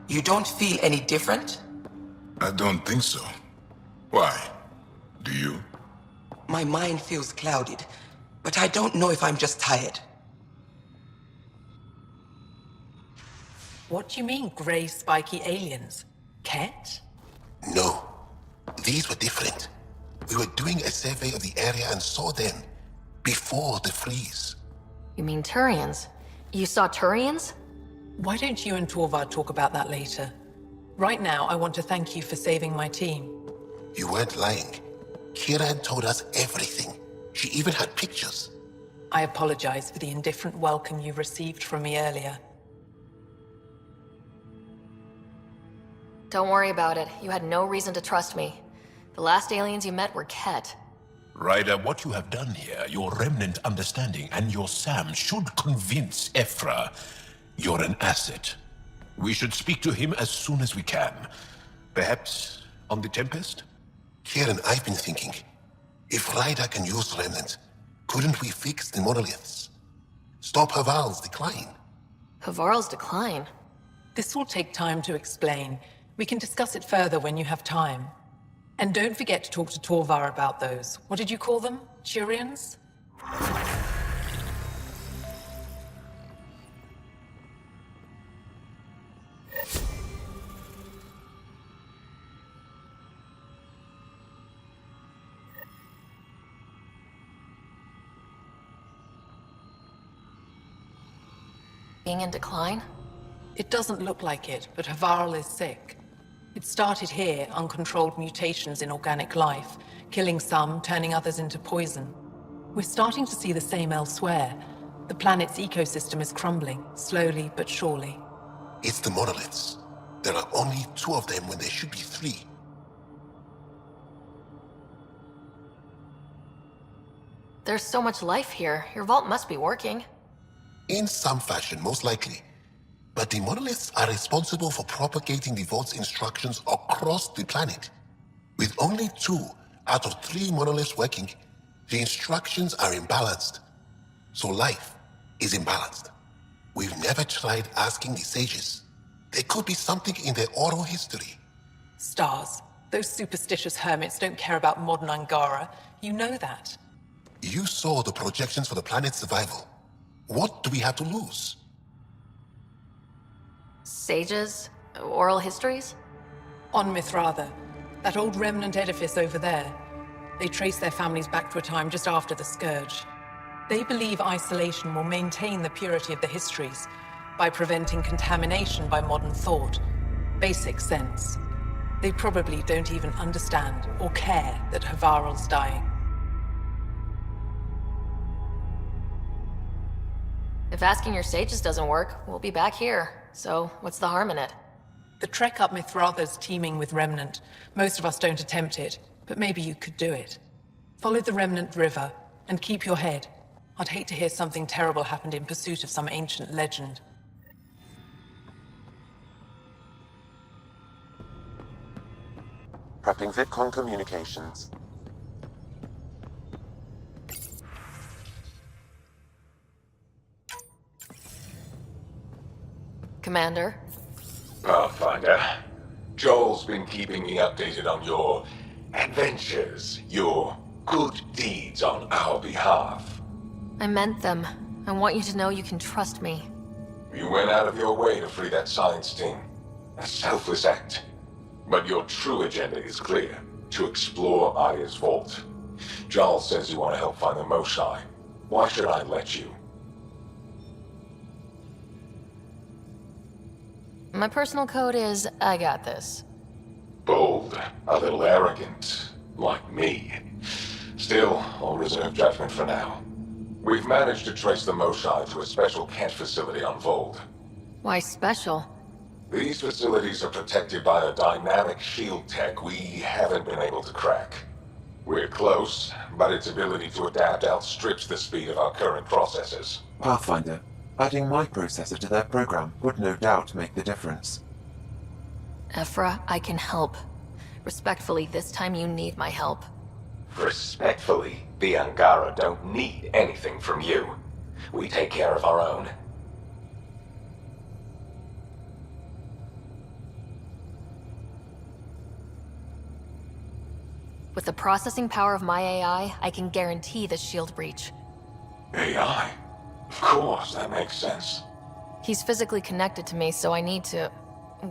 You don't feel any different? I don't think so. Why? Do you? My mind feels clouded, but I don't know if I'm just tired. What do you mean, grey spiky aliens? Ket? No. These were different. We were doing a survey of the area and saw them before the freeze. You mean Turians? You saw Turians? Why don't you and Torvar talk about that later? Right now, I want to thank you for saving my team. You weren't lying. Kira had told us everything. She even had pictures. I apologize for the indifferent welcome you received from me earlier. Don't worry about it. You had no reason to trust me. The last aliens you met were Ket. Ryder, what you have done here, your remnant understanding and your Sam should convince Ephra you're an asset. We should speak to him as soon as we can. Perhaps on the Tempest? Kieran, I've been thinking, if Ryder can use Remnant, couldn't we fix the monoliths? Stop Haval's decline? Havarl's decline? This will take time to explain. We can discuss it further when you have time. And don't forget to talk to Torvar about those. What did you call them? Turians? Being in decline? It doesn't look like it, but Havarl is sick. It started here, uncontrolled mutations in organic life, killing some, turning others into poison. We're starting to see the same elsewhere. The planet's ecosystem is crumbling, slowly but surely. It's the monoliths. There are only 2 of them when there should be 3. There's so much life here. Your vault must be working. In some fashion, most likely. But the monoliths are responsible for propagating the vault's instructions across the planet. With only 2 out of 3 monoliths working, the instructions are imbalanced. So life is imbalanced. We've never tried asking the sages. There could be something in their oral history. Stars. Those superstitious hermits don't care about modern Angara. You know that. You saw the projections for the planet's survival. What do we have to lose? Sages? Oral histories? On Mithratha, that old remnant edifice over there. They trace their families back to a time just after the Scourge. They believe isolation will maintain the purity of the histories by preventing contamination by modern thought. Basic sense. They probably don't even understand or care that Havarl's dying. If asking your sages doesn't work, we'll be back here. So, what's the harm in it? The trek up Mithratha's teeming with Remnant. Most of us don't attempt it, but maybe you could do it. Follow the Remnant River, and keep your head. I'd hate to hear something terrible happened in pursuit of some ancient legend. Prepping VidCon communications. Commander? Pathfinder, Joel's been keeping me updated on your adventures, your good deeds on our behalf. I meant them. I want you to know you can trust me. You went out of your way to free that science team. A selfless act. But your true agenda is clear. To explore Aya's vault. Joel says you want to help find the Moshae. Why should I let you? My personal code is, I got this. Bold, a little arrogant, like me. Still, I'll reserve judgment for now. We've managed to trace the Moshae to a special Kent facility on Vold. Why special? These facilities are protected by a dynamic shield tech we haven't been able to crack. We're close, but its ability to adapt outstrips the speed of our current processors. Pathfinder, adding my processor to their program would no doubt make the difference. Ephra, I can help. Respectfully, this time you need my help. Respectfully, the Angara don't need anything from you. We take care of our own. With the processing power of my AI, I can guarantee the shield breach. AI? Of course, that makes sense. He's physically connected to me, so I need to...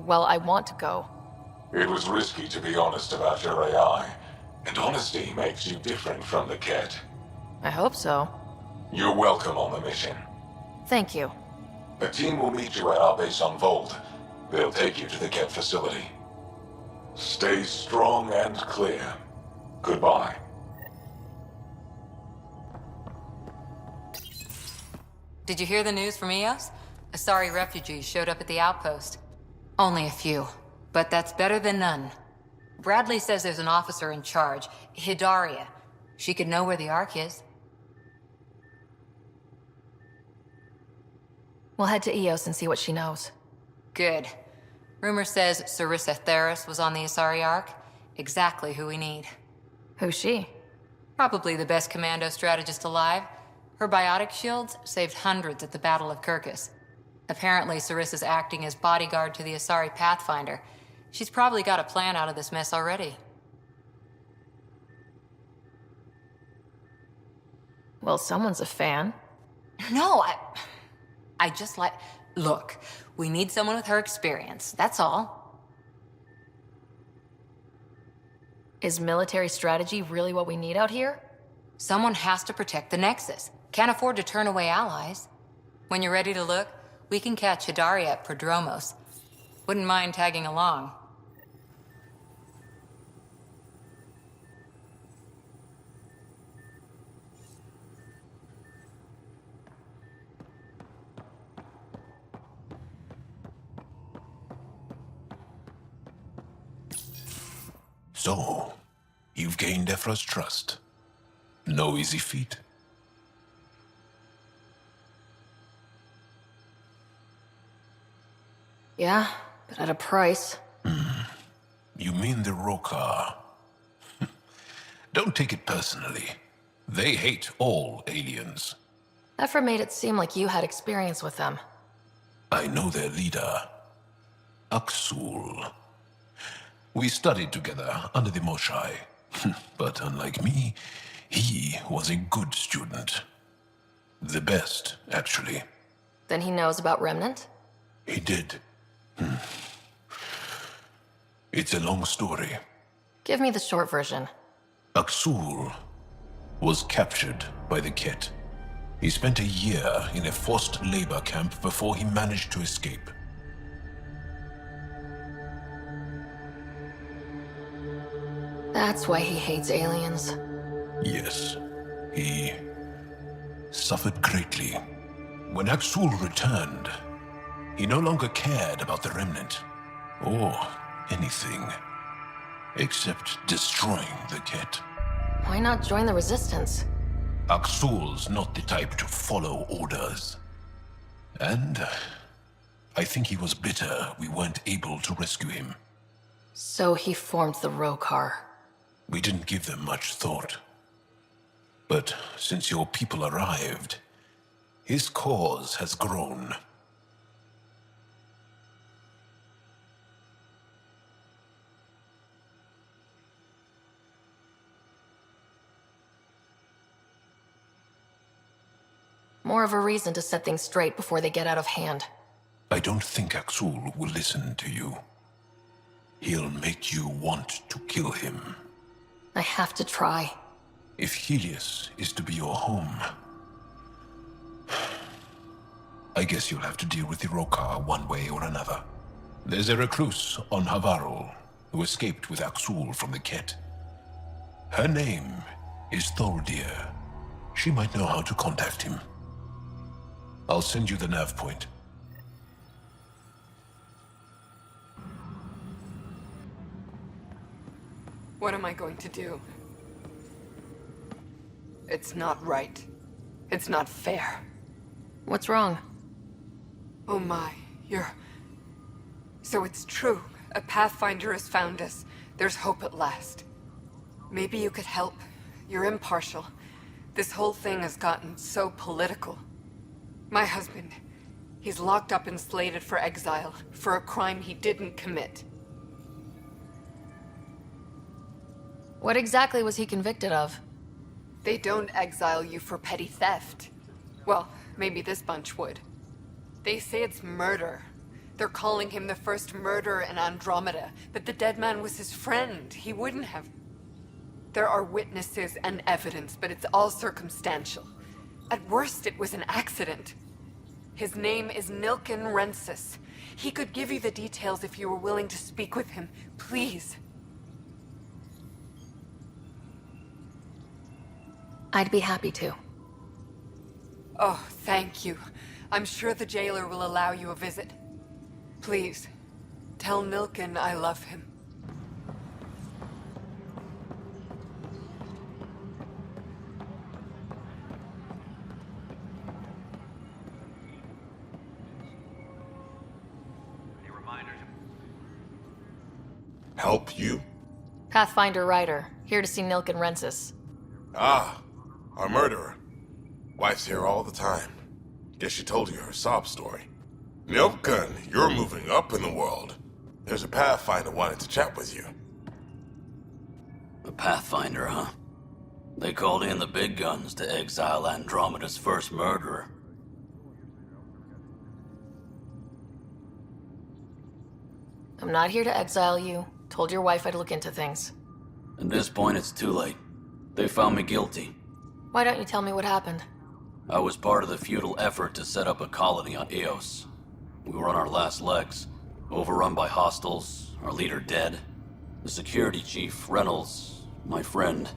well, I want to go. It was risky to be honest about your AI, and honesty makes you different from the Ket. I hope so. You're welcome on the mission. Thank you. A team will meet you at our base on Vold. They'll take you to the Ket facility. Stay strong and clear. Goodbye. Did you hear the news from Eos? Asari refugees showed up at the outpost. Only a few, but that's better than none. Bradley says there's an officer in charge, Hidaria. She could know where the Ark is. We'll head to Eos and see what she knows. Good. Rumor says Sarissa Theris was on the Asari Ark. Exactly who we need. Who's she? Probably the best commando strategist alive. Her biotic shields saved hundreds at the Battle of Kirkus. Apparently, Sarissa's acting as bodyguard to the Asari Pathfinder. She's probably got a plan out of this mess already. Well, someone's a fan. No, I just like... Look, we need someone with her experience, that's all. Is military strategy really what we need out here? Someone has to protect the Nexus. Can't afford to turn away allies. When you're ready to look, we can catch Hidaria at Prodromos. Wouldn't mind tagging along. So, you've gained Ephra's trust. No easy feat. Yeah, but at a price. You mean the Rokar? Don't take it personally. They hate all aliens. Ephra made it seem like you had experience with them. I know their leader, Aksul. We studied together under the Moshai. But unlike me, he was a good student. The best, actually. Then he knows about Remnant? He did. It's a long story. Give me the short version. Aksul was captured by the Ket. He spent a year in a forced labor camp before he managed to escape. That's why he hates aliens. Yes, he suffered greatly. When Aksul returned, he no longer cared about the Remnant, or anything, except destroying the Ket. Why not join the Resistance? Aksul's not the type to follow orders. And I think he was bitter we weren't able to rescue him. So he formed the Rokar. We didn't give them much thought. But since your people arrived, his cause has grown. More of a reason to set things straight before they get out of hand. I don't think Aksul will listen to you. He'll make you want to kill him. I have to try. If Helios is to be your home, I guess you'll have to deal with the Rokar one way or another. There's a recluse on Havarul who escaped with Aksul from the Ket. Her name is Thordir. She might know how to contact him. I'll send you the nav point. What am I going to do? It's not right. It's not fair. What's wrong? Oh my, you're... So it's true. A Pathfinder has found us. There's hope at last. Maybe you could help. You're impartial. This whole thing has gotten so political. My husband, he's locked up and slated for exile for a crime he didn't commit. What exactly was he convicted of? They don't exile you for petty theft. Well, maybe this bunch would. They say it's murder. They're calling him the first murderer in Andromeda, but the dead man was his friend. He wouldn't have... There are witnesses and evidence, but it's all circumstantial. At worst, it was an accident. His name is Nilken Rensis. He could give you the details if you were willing to speak with him. Please. I'd be happy to. Oh, thank you. I'm sure the jailer will allow you a visit. Please, tell Nilken I love him. Help you? Pathfinder Ryder, here to see Nilken Rensis. Ah, our murderer. Wife's here all the time. Guess she told you her sob story. Nilken, you're moving up in the world. There's a Pathfinder wanting to chat with you. A Pathfinder, huh? They called in the big guns to exile Andromeda's first murderer. I'm not here to exile you. Told your wife I'd look into things. At this point, it's too late. They found me guilty. Why don't you tell me what happened? I was part of the futile effort to set up a colony on Eos. We were on our last legs, overrun by hostiles, our leader dead. The security chief, Reynolds, my friend,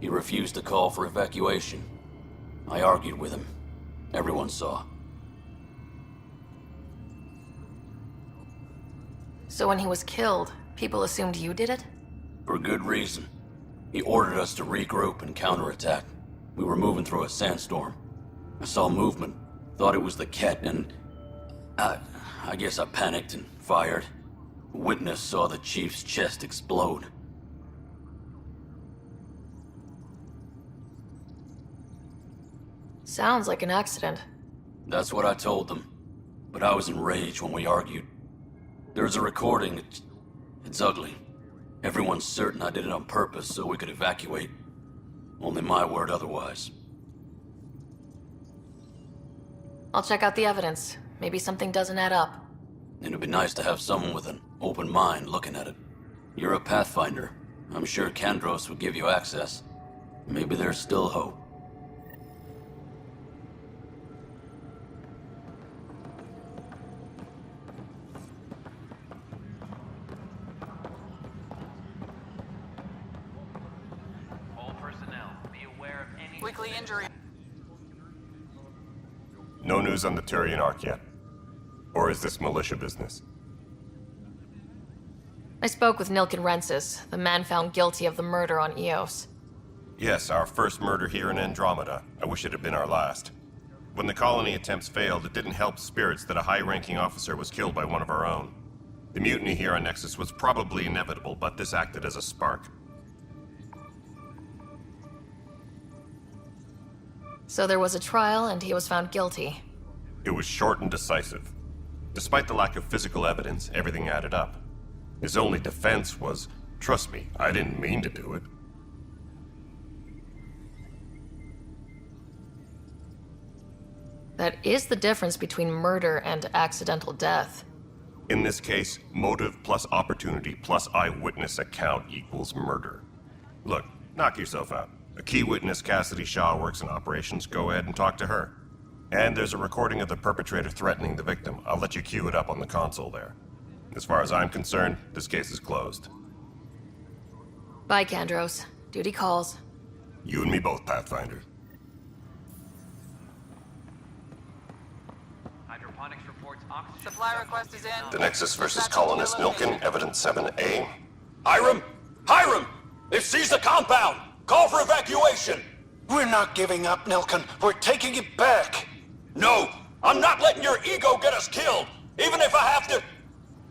he refused to call for evacuation. I argued with him. Everyone saw. So when he was killed, people assumed you did it? For good reason. He ordered us to regroup and counterattack. We were moving through a sandstorm. I saw movement, thought it was the Ket, and... I guess I panicked and fired. A witness saw the chief's chest explode. Sounds like an accident. That's what I told them. But I was enraged when we argued. There's a recording. It's ugly. Everyone's certain I did it on purpose so we could evacuate. Only my word otherwise. I'll check out the evidence. Maybe something doesn't add up. It'd be nice to have someone with an open mind looking at it. You're a Pathfinder. I'm sure Kandros would give you access. Maybe there's still hope. All personnel, be aware of any... Weekly injury. No news on the Turian Ark yet? Or is this militia business? I spoke with Nilken Rensis, the man found guilty of the murder on Eos. Yes, our first murder here in Andromeda. I wish it had been our last. When the colony attempts failed, it didn't help spirits that a high-ranking officer was killed by one of our own. The mutiny here on Nexus was probably inevitable, but this acted as a spark. So there was a trial, and he was found guilty. It was short and decisive. Despite the lack of physical evidence, everything added up. His only defense was, trust me, I didn't mean to do it. That is the difference between murder and accidental death. In this case, motive plus opportunity plus eyewitness account equals murder. Look, knock yourself out. A key witness, Cassidy Shaw, works in operations. Go ahead and talk to her. And there's a recording of the perpetrator threatening the victim. I'll let you cue it up on the console there. As far as I'm concerned, this case is closed. Bye, Kandros. Duty calls. You and me both, Pathfinder. Hydroponics reports oxygen... Supply request is in. The Nexus versus Colonist Nilken, Evidence 7A. Hiram! Hiram! They've seized the compound! Call for evacuation! We're not giving up, Nilken. We're taking it back. No! I'm not letting your ego get us killed! Even if I have to...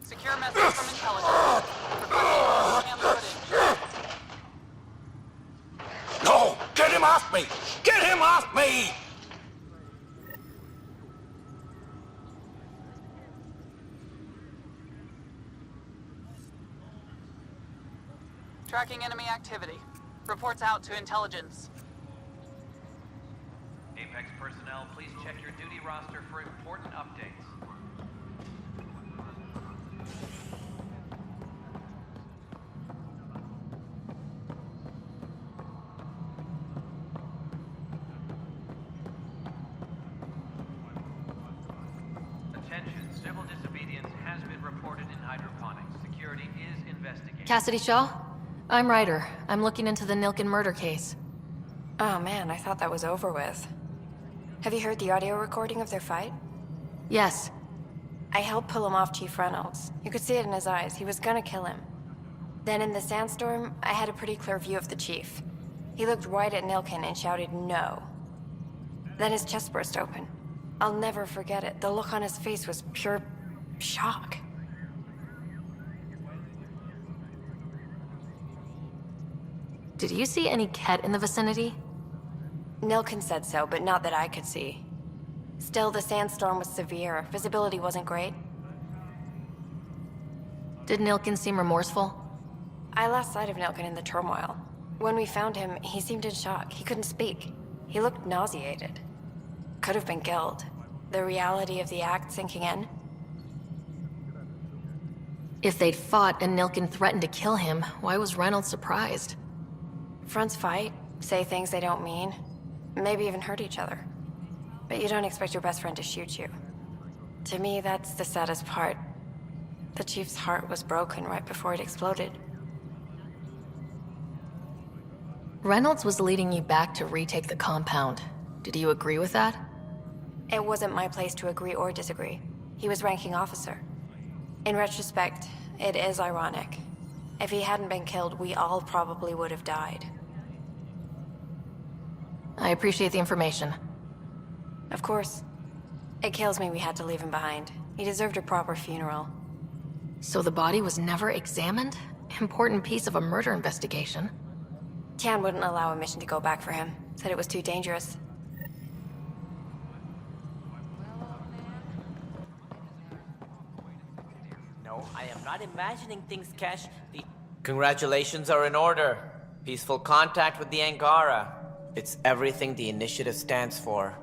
Secure message from intelligence. Requesting footage. No! Get him off me! Get him off me! Tracking enemy activity. Reports out to intelligence. Apex personnel, please check your duty roster for important updates. Attention, civil disobedience has been reported in hydroponics. Security is investigating. Cassidy Shaw? I'm Ryder. I'm looking into the Nilken murder case. Oh man, I thought that was over with. Have you heard the audio recording of their fight? Yes. I helped pull him off Chief Reynolds. You could see it in his eyes. He was gonna kill him. Then in the sandstorm, I had a pretty clear view of the Chief. He looked right at Nilken and shouted no. Then his chest burst open. I'll never forget it. The look on his face was pure shock. Did you see any Ket in the vicinity? Nilken said so, but not that I could see. Still, the sandstorm was severe. Visibility wasn't great. Did Nilken seem remorseful? I lost sight of Nilken in the turmoil. When we found him, he seemed in shock. He couldn't speak. He looked nauseated. Could have been guilt. The reality of the act sinking in. If they'd fought and Nilken threatened to kill him, why was Reynolds surprised? Fronts fight, say things they don't mean, maybe even hurt each other. But you don't expect your best friend to shoot you. To me, that's the saddest part. The Chief's heart was broken right before it exploded. Reynolds was leading you back to retake the compound. Did you agree with that? It wasn't my place to agree or disagree. He was ranking officer. In retrospect, it is ironic. If he hadn't been killed, we all probably would have died. I appreciate the information. Of course. It kills me we had to leave him behind. He deserved a proper funeral. So the body was never examined? Important piece of a murder investigation. Tian wouldn't allow a mission to go back for him. Said it was too dangerous. No, I am not imagining things, Kesh. The congratulations are in order. Peaceful contact with the Angara. It's everything the initiative stands for.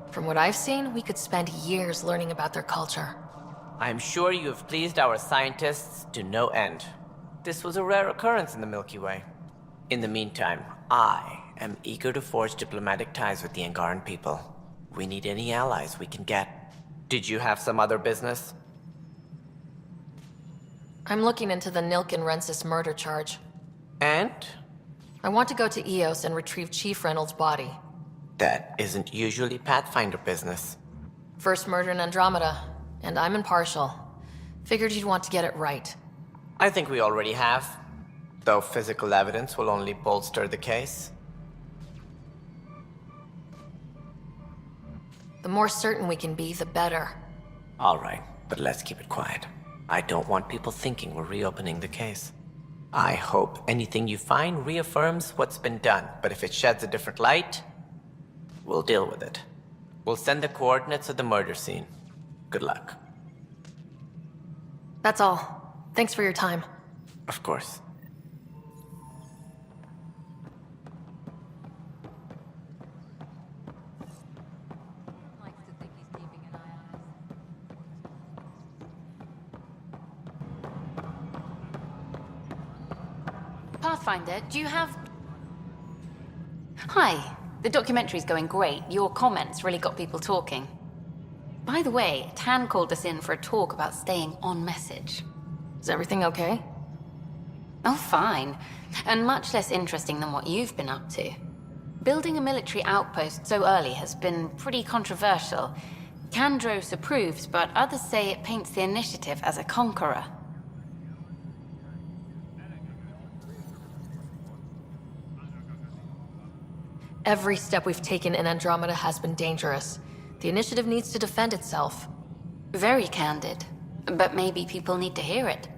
From what I've seen, we could spend years learning about their culture. I am sure you have pleased our scientists to no end. This was a rare occurrence in the Milky Way. In the meantime, I am eager to forge diplomatic ties with the Angaran people. We need any allies we can get. Did you have some other business? I'm looking into the Nilken-Rensis murder charge. And? I want to go to Eos and retrieve Chief Reynolds' body. That isn't usually Pathfinder business. First murder in Andromeda, and I'm impartial. Figured you'd want to get it right. I think we already have. Though physical evidence will only bolster the case. The more certain we can be, the better. All right, but let's keep it quiet. I don't want people thinking we're reopening the case. I hope anything you find reaffirms what's been done, but if it sheds a different light, we'll deal with it. We'll send the coordinates of the murder scene. Good luck. That's all. Thanks for your time. Of course. Pathfinder, do you have... Hi. The documentary's going great. Your comments really got people talking. By the way, Tan called us in for a talk about staying on message. Is everything okay? Oh, fine. And much less interesting than what you've been up to. Building a military outpost so early has been pretty controversial. Kandros approves, but others say it paints the initiative as a conqueror. Every step we've taken in Andromeda has been dangerous. The initiative needs to defend itself. Very candid. But maybe people need to hear it.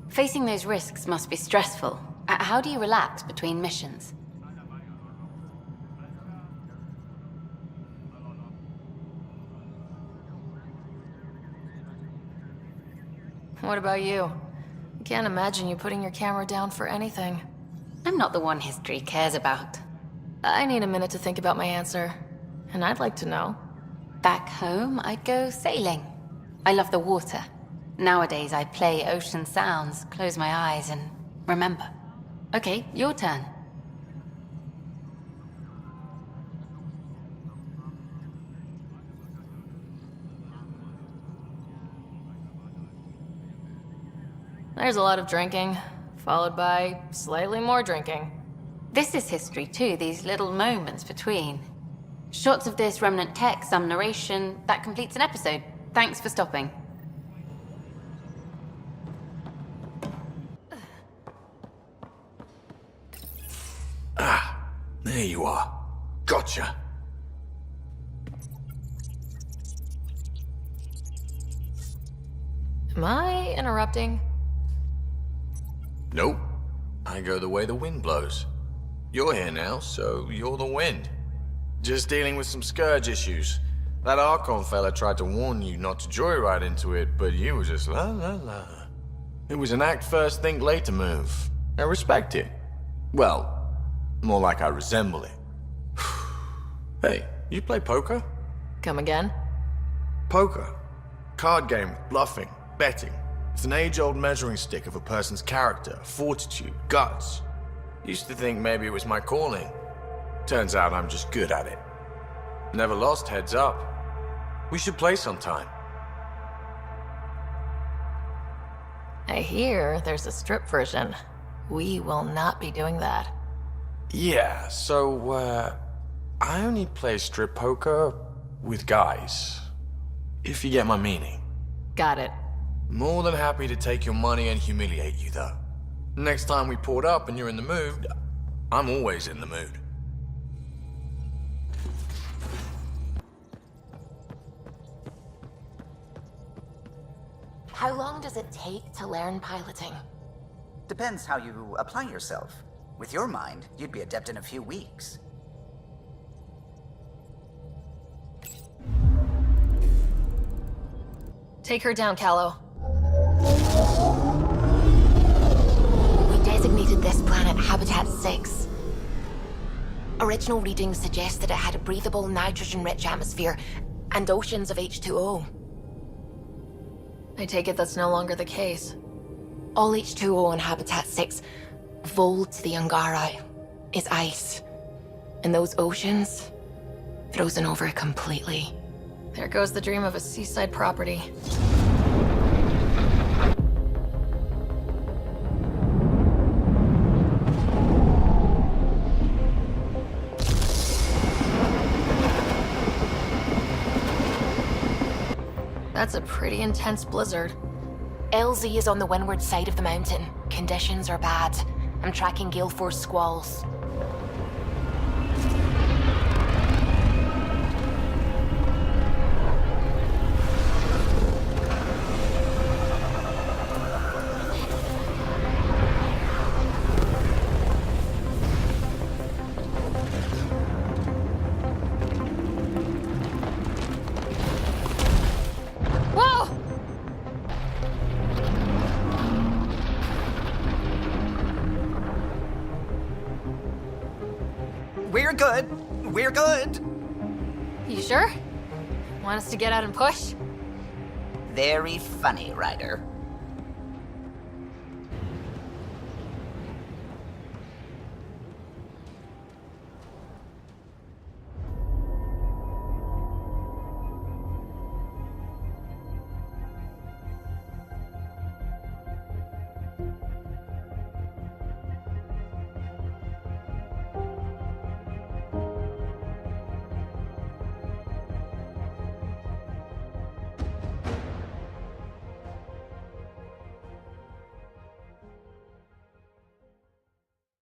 Facing those risks must be stressful. How do you relax between missions? What about you? I can't imagine you putting your camera down for anything. I'm not the one history cares about. I need a minute to think about my answer. And I'd like to know. Back home, I'd go sailing. I love the water. Nowadays, I play ocean sounds, close my eyes, and remember. Okay, your turn. There's a lot of drinking, followed by slightly more drinking. This is history too, these little moments between. Shots of this remnant tech, some narration, that completes an episode. Thanks for stopping. Ah, there you are. Gotcha. Am I interrupting? Nope. I go the way the wind blows. You're here now, so you're the wind. Just dealing with some Scourge issues. That Archon fella tried to warn you not to joyride into it, but you were just la la la. It was an act first, think later move. I respect it. Well, more like I resemble it. Hey, you play poker? Come again? Poker. Card game with bluffing, betting. It's an age-old measuring stick of a person's character, fortitude, guts. Used to think maybe it was my calling. Turns out I'm just good at it. Never lost, heads up. We should play sometime. I hear there's a strip version. We will not be doing that. Yeah, so, I only play strip poker with guys. If you get my meaning. Got it. More than happy to take your money and humiliate you, though. Next time we port up and you're in the mood, I'm always in the mood. How long does it take to learn piloting? Depends how you apply yourself. With your mind, you'd be adept in a few weeks. Take her down, Callow. We designated this planet Habitat 6. Original readings suggest that it had a breathable, nitrogen-rich atmosphere and oceans of H2O. I take it that's no longer the case. All H2O on Habitat 6, vol to the Angara, is ice. And those oceans, frozen over completely. There goes the dream of a seaside property. That's a pretty intense blizzard. LZ is on the windward side of the mountain. Conditions are bad. I'm tracking gale force squalls. We're good. We're good. You sure? Want us to get out and push? Very funny, Ryder.